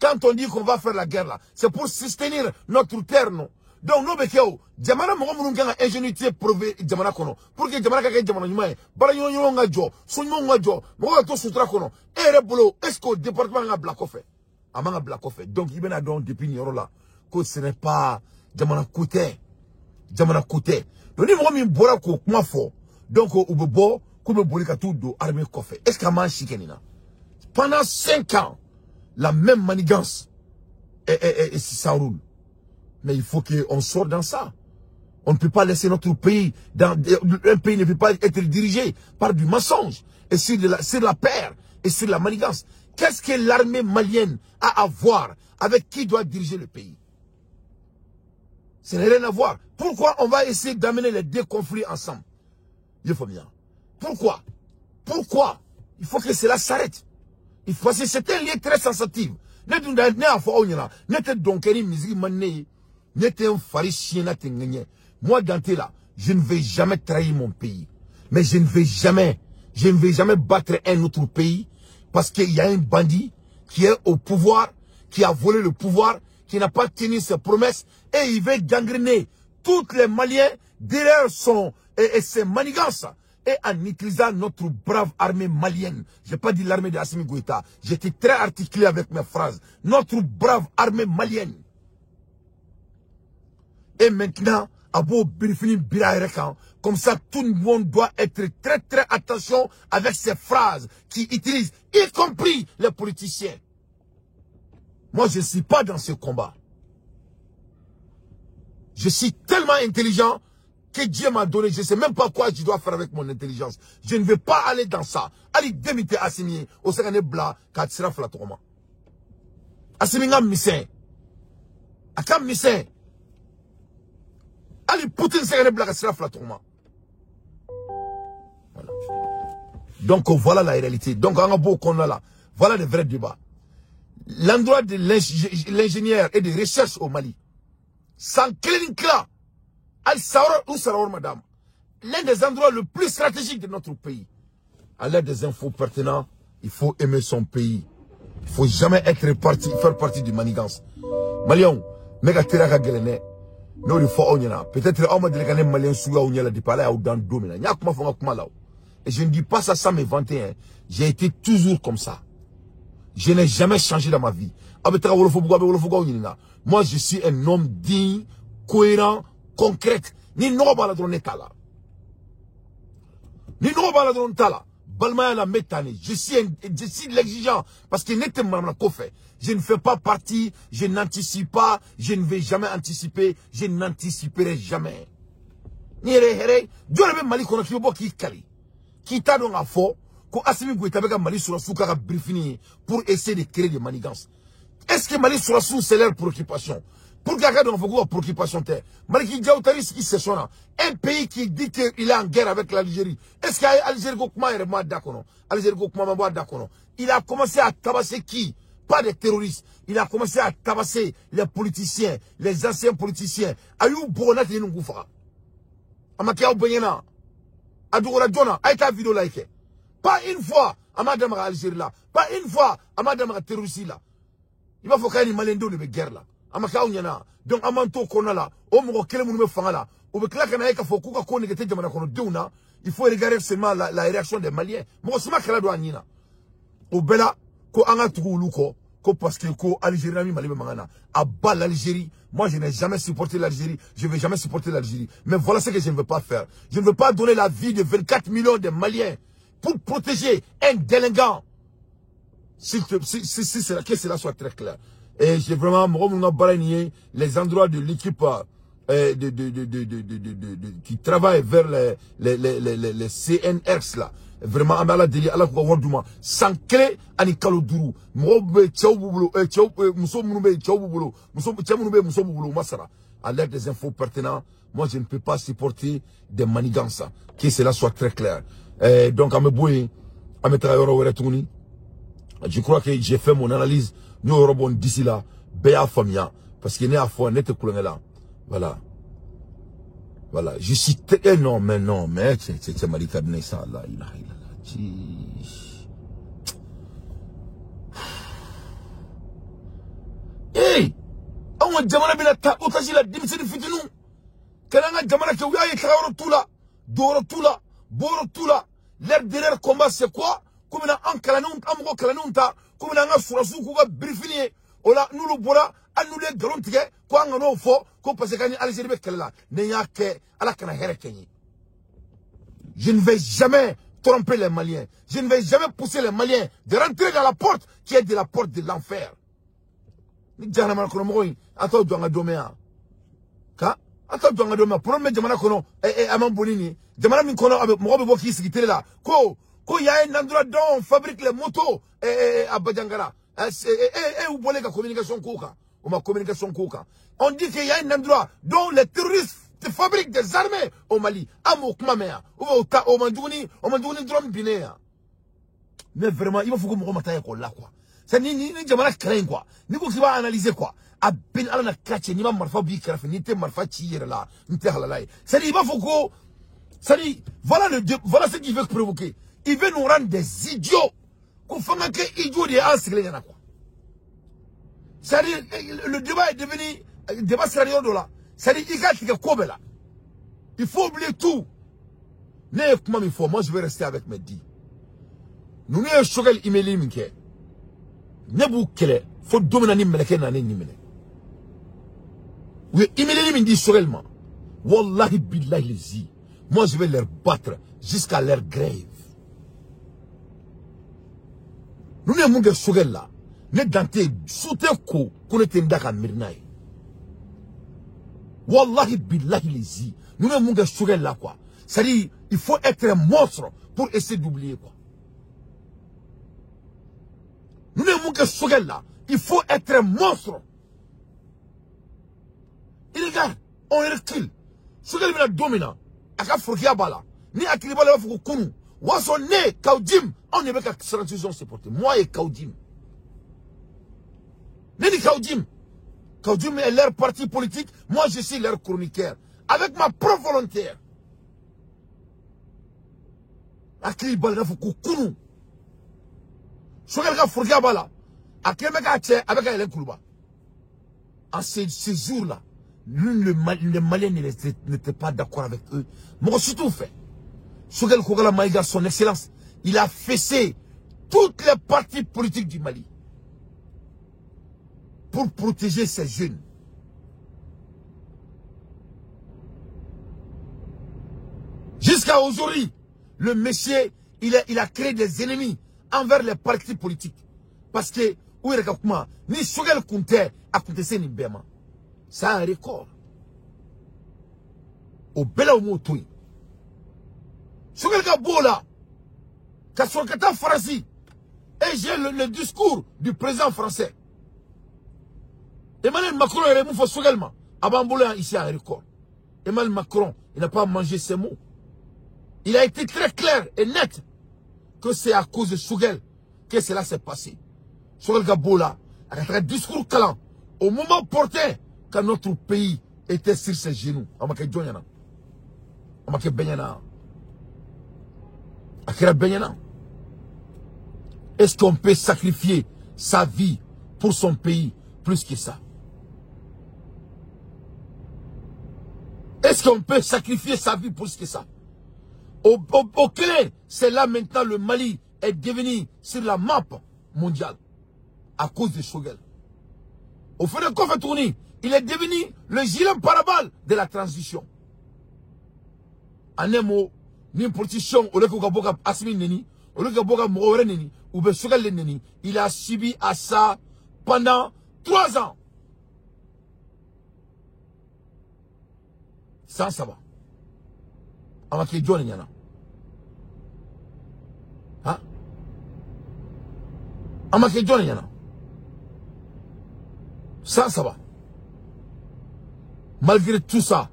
Quand on dit qu'on va faire la guerre là, c'est pour soutenir notre terre, non? Donc, nous, Bekeo, Djamana, nous avons ingénuité prouvé Djamana kono. Pour que Djamana kake Djamana nyumae, bara yon nga jo, sunyo nga jo, mwa to sutra kono. Rebolo, est-ce que le département a blackoffé? Amanga blackoffé. Donc, il y a donc depuis là, que ce n'est pas Djamana Kouté. Djamana Kouté. Donc, nous avons mis Bora ko kuma fo. Donc, au Bobo, comme Boli Katou do armée Kofé. Est-ce qu'à man chikenina? Pendant 5 ans, la même manigance et ça roule. Mais il faut qu'on sorte dans ça. On ne peut pas laisser notre pays, un pays ne peut pas être dirigé par du mensonge, et sur la paire, et sur la manigance. Qu'est-ce que l'armée malienne a à voir avec qui doit diriger le pays? Ça n'a rien à voir. Pourquoi on va essayer d'amener les deux conflits ensemble? Il faut bien. Pourquoi? Pourquoi? Il faut que cela s'arrête. Il faut, c'est un lien très sensitif. Moi, Dante là, je ne vais jamais trahir mon pays. Mais je ne vais jamais battre un autre pays parce qu'il y a un bandit qui est au pouvoir, qui a volé le pouvoir, qui n'a pas tenu ses promesses et il veut gangréner tous les Maliens derrière ses manigances. Et en utilisant notre brave armée malienne, je n'ai pas dit l'armée de Assimi Goïta, j'étais très articulé avec mes phrases, notre brave armée malienne. Et maintenant, Abo Birifini Biraerekan, comme ça tout le monde doit être très très attention avec ces phrases qu'ils utilisent, y compris les politiciens. Moi je ne suis pas dans ce combat. Je suis tellement intelligent que Dieu m'a donné, je ne sais même pas quoi je dois faire avec mon intelligence. Je ne vais pas aller dans ça. Ali demite Assimi, au Sagane Bla, Katsira Flatoma. Assimi ngam missin. Akam missin. Ali Poutine Sagane Bla, Katsira Flatoma. Voilà. Donc voilà la réalité. Donc on a beau qu'on a là. Voilà le vrai débat. L'endroit de l'ingénieur et de recherche au Mali. Sans Klinkla. Al-Sahara ou Sarawar, madame. L'un des endroits le plus stratégiques de notre pays. À l'aide des infos pertinentes, il faut aimer son pays. Il ne faut jamais faire partie du manigance. Malion, mega teraka gelene. No il faut onyana. Peut-être on m'a dit que les Maliens sont là de parler ou dans domina. Nya kuma fonga kuma là. Et je ne dis pas ça sans me vanter. Hein. J'ai été toujours comme ça. Je n'ai jamais changé dans ma vie. Moi, je suis un homme digne, cohérent, concrète. Ni no bala drone tala. Ni no bala drone tala. Balma la métane. Je suis l'exigeant. Parce que n'était pas fait. Je ne fais pas partie, je n'anticipe pas, je ne vais jamais anticiper, je n'anticiperai jamais. Ni here, Dieu le Mali qu'on a qui kali. Qui t'a donc à faux, qu'on Assimi Goïta avec Mali sur la soukara briefing pour essayer de créer des manigances. Est-ce que Mali sur la sous c'est leur préoccupation? Pour quelqu'un dont on préoccupation terre. Mali qui Diaoutaris qui se sonne. Un pays qui dit qu'il est en guerre avec l'Algérie. Est-ce qu'il y a Algérie d'accord? Algérie d'accord? Il a commencé à tabasser qui? Pas des terroristes. Il a commencé à tabasser les politiciens, les anciens politiciens. Ayou Boronat et Nungoufa. Amakia Benyana. Adoura Dona. Aïta vidéo like. Pas une fois à madame Algérie là. Pas une fois à madame terroriste là. Il va falloir qu'il y ait une malendo de guerre là. Amaka unyana. Donc amanto kona là. Omo kele mounou me fanga là. Ou bekla kana eka fo kuka kone kete jamana kono deuna. Il faut regarder seulement la réaction des Maliens. Mo sima kala do anina. Ou bela ko anga tuku luko ko parce que ko Algérie mi Mali mangana. Abat l'Algérie. Moi je n'ai jamais supporté l'Algérie. Je ne vais jamais supporter l'Algérie. Mais voilà ce que je ne veux pas faire. Je ne veux pas donner la vie de 24 millions de Maliens pour protéger un délinquant. Si cela soit très clair. Et j'ai vraiment les endroits de l'équipe qui travaille vers les CNRS là. Vraiment, Allah déli, Allah ko worduma. Sans clé, ani kaloduru. Mobe tchouboulou, moussoumounoube, tchouboulou, moussoumounoube, masara. À l'aide des infos pertinentes, moi je ne peux pas supporter des manigances. Que cela soit très clair. Donc, à me bouiller, à me travailler, je crois que j'ai fait mon analyse. Nous aurons d'ici là, béa famia, parce qu'il n'est à fois net là. Voilà. Voilà. Je suis non, mais c'est Malika Nessa là. hey on jamana bina ta otaji la dimiseni fitinu kananga jamana ke wiya Traoré tula Doro tula Boro tula leur dernier combat c'est quoi comme na an kalanun amgo kalanunta comme na nga surasu ku ga brifini ola nulu bora anule galontige ko anga no fo ko parce que ni Algérie be kala ne yake ala kana here kenyi. Je ne vais jamais tromper les Maliens. Je ne vais jamais pousser les Maliens de rentrer dans la porte qui est de la porte de l'enfer. Ni jana man kono moy ato do nga domea ka ato do nga domea pour me jamana kono amambonini jamana min kono mo be boki sigitele la ko il y a un endroit dont on fabrique les motos à Badjangara. Où voulez la communication Kouka? Ou ma communication Kouka? On dit qu'il y a un endroit dont les terroristes fabriquent des armées au Mali. À Moukmamea. Ou au Mandouni Drum Binea. Mais vraiment, il faut que vous remettez là quoi. C'est ni Jamana craint quoi. Ni vous qui va analyser quoi. A bin alana kache ni ma marfa bi krafe ni te marfa chire là. Ni te halalai. C'est-à-dire il va faut que. C'est-à-dire voilà ce qu'il veut provoquer. Il veut nous rendre des idiots. Qu'on fait que idiots de quoi. C'est-à-dire, le débat est devenu débat sérieux de là. C'est-à-dire, il faut oublier tout. Moi, je vais rester avec mes dits. Nous n'avons choqué l'imméli minke. Ne vous quelle faut dominer ni meleke na ni mene. Oui, imméli min dit choquellement. Wallahi billahi lizi. Moi, je vais les battre jusqu'à leur grève. Nous n'avons pas de là. Nous dante soute ko kunete ndaka mirnaï. Wallahi billahi lizi. Nous n'avons pas de là quoi. C'est-à-dire, il faut être un monstre pour essayer d'oublier quoi. Nous n'avons pas de là. Il faut être un monstre. Il regarde, on recule. Sogel mina domina. Aka furkia bala. Ni akilibala wa fuku kunu. Waso ne Kaoudim. On ne veut qu'à transition supporter. Moi et Kaoudim. Neni Kaoudim. Kaoudim est leur parti politique. Moi je suis leur chroniqueur. Avec ma propre volonté. Akili bala fuku kunu. Sogel ka furkia bala. Akili meka tche avec Hélène Koulouba. En ces jours-là, les Maliens n'étaient pas d'accord avec eux. Moi, surtout fait. Sogel Kogala Maïga, son excellence, il a fessé toutes les partis politiques du Mali pour protéger ces jeunes. Jusqu'à aujourd'hui, le monsieur, il a créé des ennemis envers les partis politiques. Parce que, ni Sogel Kunte a contesté ni Bema. C'est un record. Au Bela Omotoui. Sogel Kabola, Kaswakata Farasi, et j'ai le discours du président français. Emmanuel Macron est remonté Sogelma, Abamboula ici à un record. Emmanuel Macron, il n'a pas mangé ses mots. Il a été très clair et net que c'est à cause de Sogel que cela s'est passé. Sogel Kabola a fait un discours calant au moment opportun quand notre pays était sur ses genoux. Amake Djonyana. Amake Benyana. Akira Benyana. Est-ce qu'on peut sacrifier sa vie pour son pays plus que ça? Est-ce qu'on peut sacrifier sa vie plus que ça? Au clair, c'est là maintenant le Mali est devenu sur la map mondiale à cause de Sogel. Au fait de Kofetouni, il est devenu le gilet pare-balles de la transition. En un mot, n'importe au lieu que Asmi Neni, au lieu que Moore Neni, ou Besogel Neni, il a subi à ça pendant 3 ans. Sans savoir. Amake John Nyana. Hein? Amake John Nyana. Sans savoir. Malgré tout ça,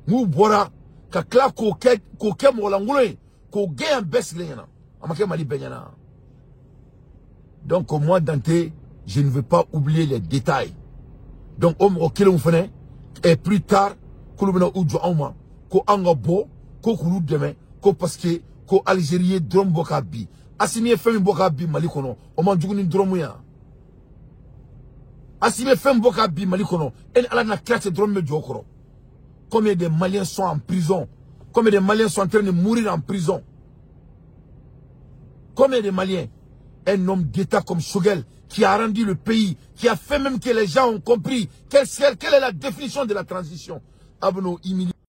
nous voilà ka kla koke molangulo ko gain bes lenyana amake mali benyana. Donc moi Dante, je ne veux pas oublier les détails. Donc on okele on fene et plus tard ko lubena ujo awma ko anga bo ko kulu demain ko parce que ko Algérie drom boka bi asimi fami boka bi mali kono o man juguni dromu ya Asime Femboka Bi Malikono. Et ala na classe drôme de Jokoro. Combien de Maliens sont en prison? Combien de Maliens sont en train de mourir en prison? Combien de Maliens? Un homme d'État comme Shogel, qui a rendu le pays, qui a fait même que les gens ont compris quelle est la définition de la transition. Abno humilié.